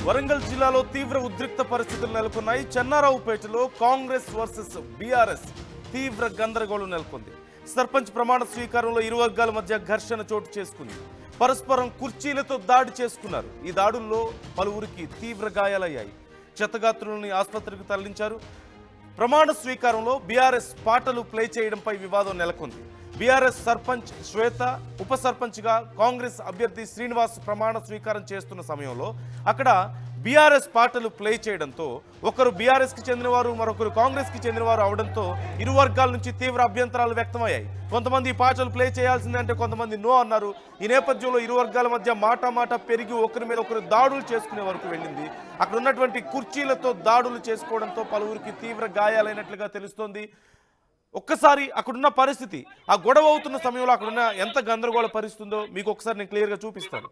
వరంగల్ జిల్లాలో తీవ్ర ఉద్రిక్త పరిస్థితులు నెలకొన్నాయి. చెన్నారావుపేటలో కాంగ్రెస్ వర్సెస్ బీఆర్ఎస్ తీవ్ర గందరగోళం నెలకొంది. సర్పంచ్ ప్రమాణ స్వీకారంలో ఇరు వర్గాల మధ్య ఘర్షణ చోటు చేసుకుంది. పరస్పరం కుర్చీలతో దాడి చేసుకున్నారు. ఈ దాడుల్లో పలువురికి తీవ్ర గాయాలయ్యాయి. క్షతగాత్రులని ఆసుపత్రికి తరలించారు. ప్రమాణ స్వీకారంలో బీఆర్ఎస్ పాటలు ప్లే చేయడంపై వివాదం నెలకొంది. బీఆర్ఎస్ సర్పంచ్ శ్వేత, ఉప సర్పంచ్గా కాంగ్రెస్ అభ్యర్థి శ్రీనివాస్ ప్రమాణ స్వీకారం చేస్తున్న సమయంలో అక్కడ బీఆర్ఎస్ పాటలు ప్లే చేయడంతో ఒకరు బీఆర్ఎస్కి చెందినవారు, మరొకరు కాంగ్రెస్కి చెందినవారు అవడంతో ఇరు వర్గాల నుంచి తీవ్ర అభ్యంతరాలు వ్యక్తమయ్యాయి. కొంతమంది ఈ పాటలు ప్లే చేయాల్సిందంటే కొంతమంది నో అన్నారు. ఈ నేపథ్యంలో ఇరు వర్గాల మధ్య మాట పెరిగి ఒకరి మీద ఒకరు దాడులు చేసుకునే వరకు వెళ్ళింది. అక్కడ ఉన్నటువంటి కుర్చీలతో దాడులు చేసుకోవడంతో పలువురికి తీవ్ర గాయాలైనట్లుగా తెలుస్తోంది. ఒక్కసారి అక్కడున్న పరిస్థితి, ఆ గొడవ అవుతున్న సమయంలో అక్కడున్న ఎంత గందరగోళ పరిస్థితుందో మీకు ఒకసారి నేను క్లియర్గా చూపిస్తాను.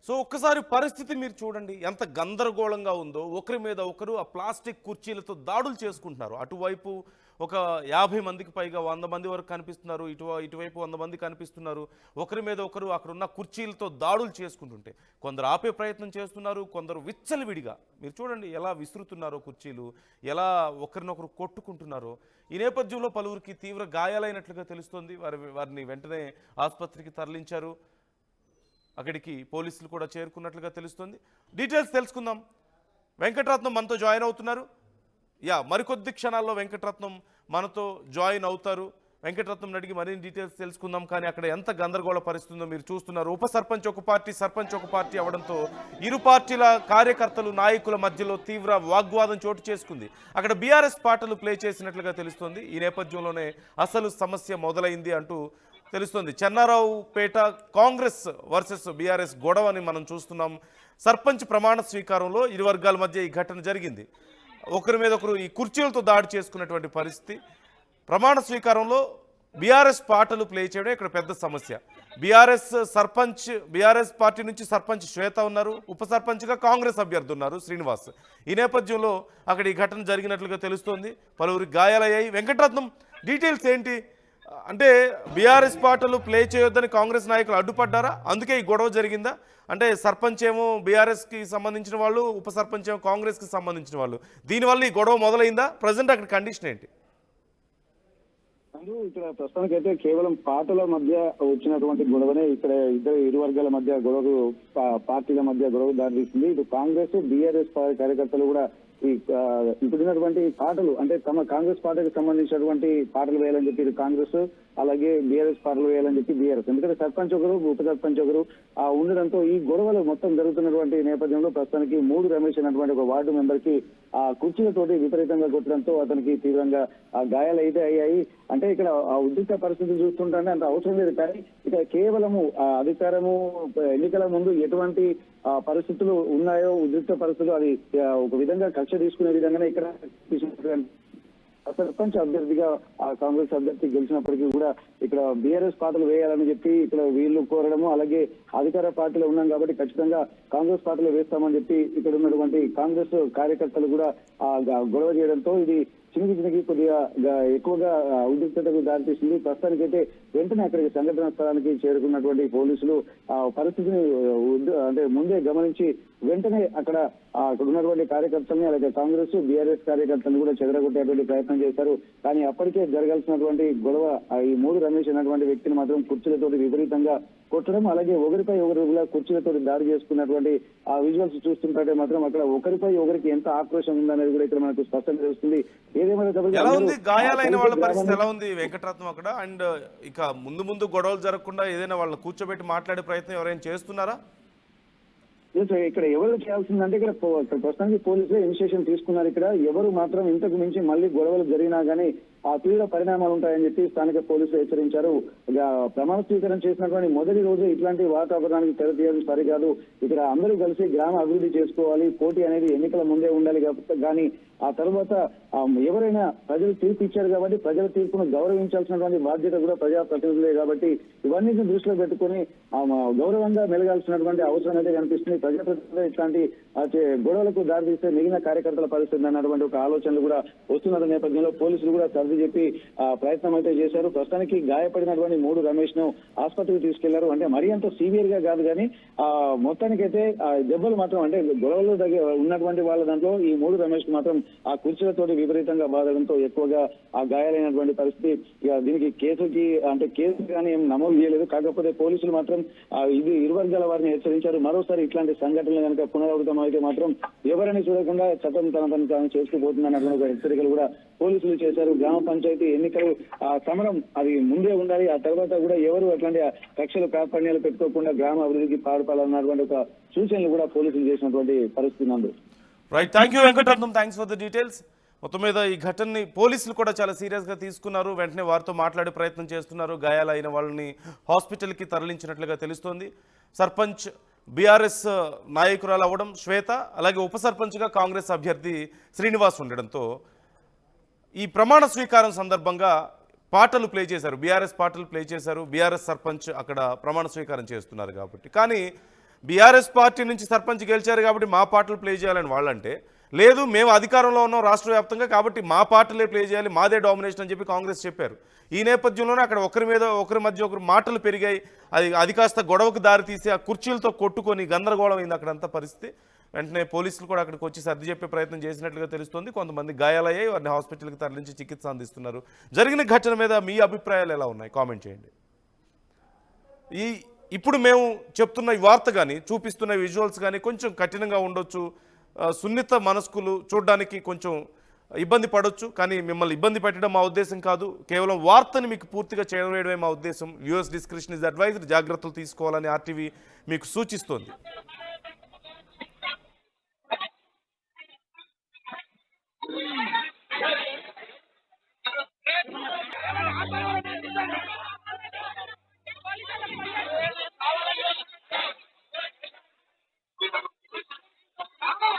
సో ఒక్కసారి పరిస్థితి మీరు చూడండి, ఎంత గందరగోళంగా ఉందో. ఒకరి మీద ఒకరు ఆ ప్లాస్టిక్ కుర్చీలతో దాడులు చేసుకుంటున్నారు. అటువైపు ఒక 50 మందికి పైగా 100 మంది వరకు కనిపిస్తున్నారు, ఇటువైపు 100 మంది కనిపిస్తున్నారు. ఒకరి మీద ఒకరు అక్కడ ఉన్న కుర్చీలతో దాడులు చేసుకుంటుంటే కొందరు ఆపే ప్రయత్నం చేస్తున్నారు, కొందరు విచ్చలవిడిగా మీరు చూడండి ఎలా విసురుతున్నారో కుర్చీలు, ఎలా ఒకరినొకరు కొట్టుకుంటున్నారో. ఈ నేపథ్యంలో పలువురికి తీవ్ర గాయాలైనట్లుగా తెలుస్తోంది. వారిని వెంటనే ఆసుపత్రికి తరలించారు. అక్కడికి పోలీసులు కూడా చేరుకున్నట్లుగా తెలుస్తుంది. డీటెయిల్స్ తెలుసుకుందాం. వెంకటరత్నం మనతో జాయిన్ అవుతున్నారు. మరికొద్ది క్షణాల్లో వెంకటరత్నం మనతో జాయిన్ అవుతారు. వెంకటరత్నం అడిగి మరిన్ని డీటెయిల్స్ తెలుసుకుందాం. కానీ అక్కడ ఎంత గందరగోళ పరిస్థితుందో మీరు చూస్తున్నారు. ఉప సర్పంచ్ ఒక పార్టీ, సర్పంచ్ ఒక పార్టీ అవడంతో ఇరు పార్టీల కార్యకర్తలు, నాయకుల మధ్యలో తీవ్ర వాగ్వాదం చోటు చేసుకుంది. అక్కడ బీఆర్ఎస్ పాటలు ప్లే చేసినట్లుగా తెలుస్తోంది. ఈ నేపథ్యంలోనే అసలు సమస్య మొదలైంది అంటూ తెలుస్తుంది. చెన్నారావుపేట కాంగ్రెస్ వర్సెస్ బీఆర్ఎస్ గొడవని మనం చూస్తున్నాం. సర్పంచ్ ప్రమాణ స్వీకారంలో ఇరు వర్గాల మధ్య ఈ ఘటన జరిగింది. ఒకరి మీద ఒకరు ఈ కుర్చీలతో దాడి చేసుకున్నటువంటి పరిస్థితి. ప్రమాణ స్వీకారంలో బీఆర్ఎస్ పాటలు ప్లే చేయడం ఇక్కడ పెద్ద సమస్య. బీఆర్ఎస్ పార్టీ నుంచి సర్పంచ్ శ్వేత ఉన్నారు, ఉప సర్పంచ్గా కాంగ్రెస్ అభ్యర్థి ఉన్నారు శ్రీనివాస్. ఈ నేపథ్యంలో అక్కడ ఈ ఘటన జరిగినట్లుగా తెలుస్తోంది. పలువురికి గాయాలయ్యాయి. వెంకటరత్నం, డీటెయిల్స్ ఏంటి? అంటే బీఆర్ఎస్ పాటలు ప్లే చేయొద్దని కాంగ్రెస్ నాయకులు అడ్డుపడ్డారా? అందుకే ఈ గొడవ జరిగిందా? అంటే సర్పంచ్ ఏమో బీఆర్ఎస్కి సంబంధించిన వాళ్ళు, ఉప సర్పంచ్ ఏమో కాంగ్రెస్కి సంబంధించిన వాళ్ళు. దీనివల్ల ఈ గొడవ మొదలైందా? ప్రజెంట్ అక్కడ కండిషన్ ఏంటి? ఇక్కడ ప్రస్తుతానికైతే కేవలం పార్టీల మధ్య వచ్చినటువంటి గొడవనే ఇక్కడ ఇరు వర్గాల మధ్య గొడవకు, పార్టీల మధ్య గొడవ దారితీస్తుంది. ఇటు కాంగ్రెస్, బీఆర్ఎస్ కార్యకర్తలు కూడా ఇప్పుడున్నటువంటి పాటలు, అంటే తమ కాంగ్రెస్ పార్టీకి సంబంధించినటువంటి పాటలు వేయాలని చెప్పి కాంగ్రెస్, అలాగే బీఆర్ఎస్ పాటలు వేయాలని చెప్పి బీఆర్ఎస్. ఎందుకంటే సర్పంచ్ ఒకరు, ఉప సర్పంచ్ ఒకరు ఉండడంతో ఈ గొడవలు మొత్తం జరుగుతున్నటువంటి నేపథ్యంలో ప్రస్తుతానికి 3 రమేష్ అనేటువంటి ఒక వార్డు మెంబర్ కి ఆ కుర్చీలతోటి విపరీతంగా కొట్టడంతో అతనికి తీవ్రంగా గాయాలు అయితే అయ్యాయి. అంటే ఇక్కడ ఆ ఉద్రిక్త పరిస్థితి చూస్తుంటే అంత అవసరం లేదు. కానీ ఇక్కడ కేవలము అధికారము, ఎన్నికల ముందు ఎటువంటి పరిస్థితులు ఉన్నాయో, ఉద్రిక్త పరిస్థితులు, అది ఒక విధంగా కక్ష తీసుకునే విధంగానే ఇక్కడ సర్పంచ్ అభ్యర్థిగా కాంగ్రెస్ అభ్యర్థి గెలిచినప్పటికీ కూడా ఇక్కడ బీఆర్ఎస్ పార్టీలు వేయాలని చెప్పి ఇక్కడ వీళ్ళు కోరడము, అలాగే అధికార పార్టీలో ఉన్నాం కాబట్టి ఖచ్చితంగా కాంగ్రెస్ పార్టీలో వేస్తామని చెప్పి ఇక్కడ ఉన్నటువంటి కాంగ్రెస్ కార్యకర్తలు కూడా గొడవ చేయడంతో ఇది చినిగి కొద్దిగా ఎక్కువగా ఉద్రిక్తతకు దారితీస్తుంది. ప్రస్తుతానికైతే వెంటనే అక్కడికి సంఘటన స్థలానికి చేరుకున్నటువంటి పోలీసులు ఆ పరిస్థితిని అంటే ముందే గమనించి వెంటనే అక్కడ ఉన్నటువంటి కార్యకర్తల్ని అలాగే కాంగ్రెస్ బీఆర్ఎస్ కార్యకర్తలను కూడా చెదరగొట్టేటువంటి ప్రయత్నం చేశారు. కానీ అప్పటికే జరగాల్సినటువంటి గొడవ ఈ మూడు రమేష్ అన్నటువంటి వ్యక్తిని మాత్రం కుర్చీలతోటి విపరీతంగా కొట్టడం, అలాగే ఒకరిపై ఒకరు కుర్చీలతోటి దాడి చేసుకున్నటువంటి ఆ విజువల్స్ చూస్తుంటే మాత్రం అక్కడ ఒకరిపై ఒకరికి ఎంత ఆక్రోశం ఉందనేది కూడా ఇక్కడ మనకు స్పష్టంగా తెలుస్తుంది. ఎలా ఉంది గాయాలైన వాళ్ళ పరిస్థితి ఎలా ఉంది వెంకటరత్నం అక్కడ? అండ్ ఇక ముందు ముందు గొడవలు జరగకుండా ఏదైనా వాళ్ళని కూర్చోబెట్టి మాట్లాడే ప్రయత్నం ఎవరైనా చేస్తున్నారా? ఇక్కడ ఎవరు చేయాల్సిందంటే ఇక్కడ ప్రస్తుతానికి పోలీసులే ఇనిషియేషన్ తీసుకున్నారు. ఇక్కడ ఎవరు మాత్రం ఇంతకు మించి మళ్ళీ గొడవలు జరిగినా గానీ ఆ తీవ్ర పరిణామాలు ఉంటాయని చెప్పి స్థానిక పోలీసులు హెచ్చరించారు. ప్రమాణ స్వీకారం చేసినటువంటి మొదటి రోజు ఇట్లాంటి వాతావరణానికి తెరతీయడం సరికాదు. ఇక్కడ అందరూ కలిసి గ్రామ అభివృద్ధి చేసుకోవాలి. పోటీ అనేది ఎన్నికల ముందే ఉండాలి కాబట్టి కానీ ఆ తర్వాత ఎవరైనా ప్రజలు తీర్పు ఇచ్చారు కాబట్టి ప్రజల తీర్పును గౌరవించాల్సినటువంటి బాధ్యత కూడా ప్రజాప్రతినిధులే కాబట్టి ఇవన్నీ దృష్టిలో పెట్టుకుని గౌరవంగా మెలగాల్సినటువంటి అవసరం అయితే కనిపిస్తుంది. ప్రజాప్రతినిధులు ఇట్లాంటి గొడవలకు దారితీస్తే మిగిలిన కార్యకర్తల పరిస్థితి అన్నటువంటి ఒక ఆలోచనలు కూడా వస్తున్న నేపథ్యంలో పోలీసులు కూడా సర్ది చెప్పి ప్రయత్నం అయితే చేశారు. ప్రస్తుతానికి గాయపడినటువంటి మూడు రమేష్ ను ఆసుపత్రికి తీసుకెళ్లారు. అంటే మరీ అంత సీవియర్ గా కాదు కానీ మొత్తానికైతే దెబ్బలు మాత్రం అంటే గొడవలు ఉన్నటువంటి వాళ్ళ దాంట్లో ఈ మూడు రమేష్ మాత్రం ఆ కుర్చీలతోటి విపరీతంగా బాధడంతో ఎక్కువగా ఆ గాయాలైనటువంటి పరిస్థితి. దీనికి కేసు కానీ ఏం నమోదు చేయలేదు. కాకపోతే పోలీసులు మాత్రం ఇది ఇరు వర్గాల వారిని హెచ్చరించారు. మరోసారి ఇట్లాంటి సంఘటనలు కనుక పునరావృతం అయితే మాత్రం ఎవరిని చూడకుండా చట్టం తాను చేసుకుపోతుందన్నటువంటి ఒక హెచ్చరికలు కూడా పోలీసులు చేశారు. గ్రామ పంచాయతీ ఎన్నికలు సమరం అది ముందే ఉండాలి. ఆ తర్వాత కూడా ఎవరు అట్లాంటి కక్షలు కార్పణ్యాలు పెట్టుకోకుండా గ్రామ అభివృద్ధికి పాటుపడాలన్నటువంటి ఒక సూచనలు కూడా పోలీసులు చేసినటువంటి పరిస్థితి నందు. Right, thank you Venkataratnam, thanks for the details. మొత్తం మీద ఈ ఘటనని పోలీసులు కూడా చాలా సీరియస్గా తీసుకున్నారు. వెంటనే వారితో మాట్లాడే ప్రయత్నం చేస్తున్నారు. గాయాలైన వాళ్ళని హాస్పిటల్కి తరలించినట్లుగా తెలుస్తోంది. సర్పంచ్ బీఆర్ఎస్ నాయకురాలు అవ్వడం శ్వేత, అలాగే ఉప సర్పంచ్గా కాంగ్రెస్ అభ్యర్థి శ్రీనివాస్ ఉండడంతో ఈ ప్రమాణ స్వీకారం సందర్భంగా పాటలు ప్లే చేశారు, బీఆర్ఎస్ పాటలు ప్లే చేశారు. బీఆర్ఎస్ సర్పంచ్ అక్కడ ప్రమాణ స్వీకారం చేస్తున్నారు కాబట్టి. కానీ బీఆర్ఎస్ పార్టీ నుంచి సర్పంచ్ గెలిచారు కాబట్టి మా పాటలు ప్లే చేయాలని వాళ్ళంటే, లేదు మేము అధికారంలో ఉన్నాం రాష్ట్ర వ్యాప్తంగా కాబట్టి మా పాటలే ప్లే చేయాలి, మాదే డామినేషన్ అని చెప్పి కాంగ్రెస్ చెప్పారు. ఈ నేపథ్యంలోనే అక్కడ ఒకరి మధ్య ఒకరు మాటలు పెరిగాయి. అది కాస్త గొడవకు దారితీసి ఆ కుర్చీలతో కొట్టుకొని గందరగోళం అయింది అక్కడంతా పరిస్థితి. వెంటనే పోలీసులు కూడా అక్కడికి వచ్చి సర్ది చెప్పే ప్రయత్నం చేసినట్లుగా తెలుస్తుంది. కొంతమంది గాయాలయ్యాయి, వారిని హాస్పిటల్కి తరలించి చికిత్స అందిస్తున్నారు. జరిగిన ఘటన మీద మీ అభిప్రాయాలు ఎలా ఉన్నాయి కామెంట్ చేయండి. ఇప్పుడు మేము చెప్తున్న ఈ వార్త కానీ చూపిస్తున్న విజువల్స్ కానీ కొంచెం కఠినంగా ఉండొచ్చు, సున్నిత మనస్కులు చూడడానికి కొంచెం ఇబ్బంది పడవచ్చు. కానీ మిమ్మల్ని ఇబ్బంది పెట్టడం మా ఉద్దేశం కాదు. కేవలం వార్తని మీకు పూర్తిగా చేరవేయడమే మా ఉద్దేశం. వ్యూయర్స్ డిస్క్రిప్షన్ ఇస్ అడ్వైజర్, జాగ్రత్తలు తీసుకోవాలని ఆర్టీవీ మీకు సూచిస్తోంది.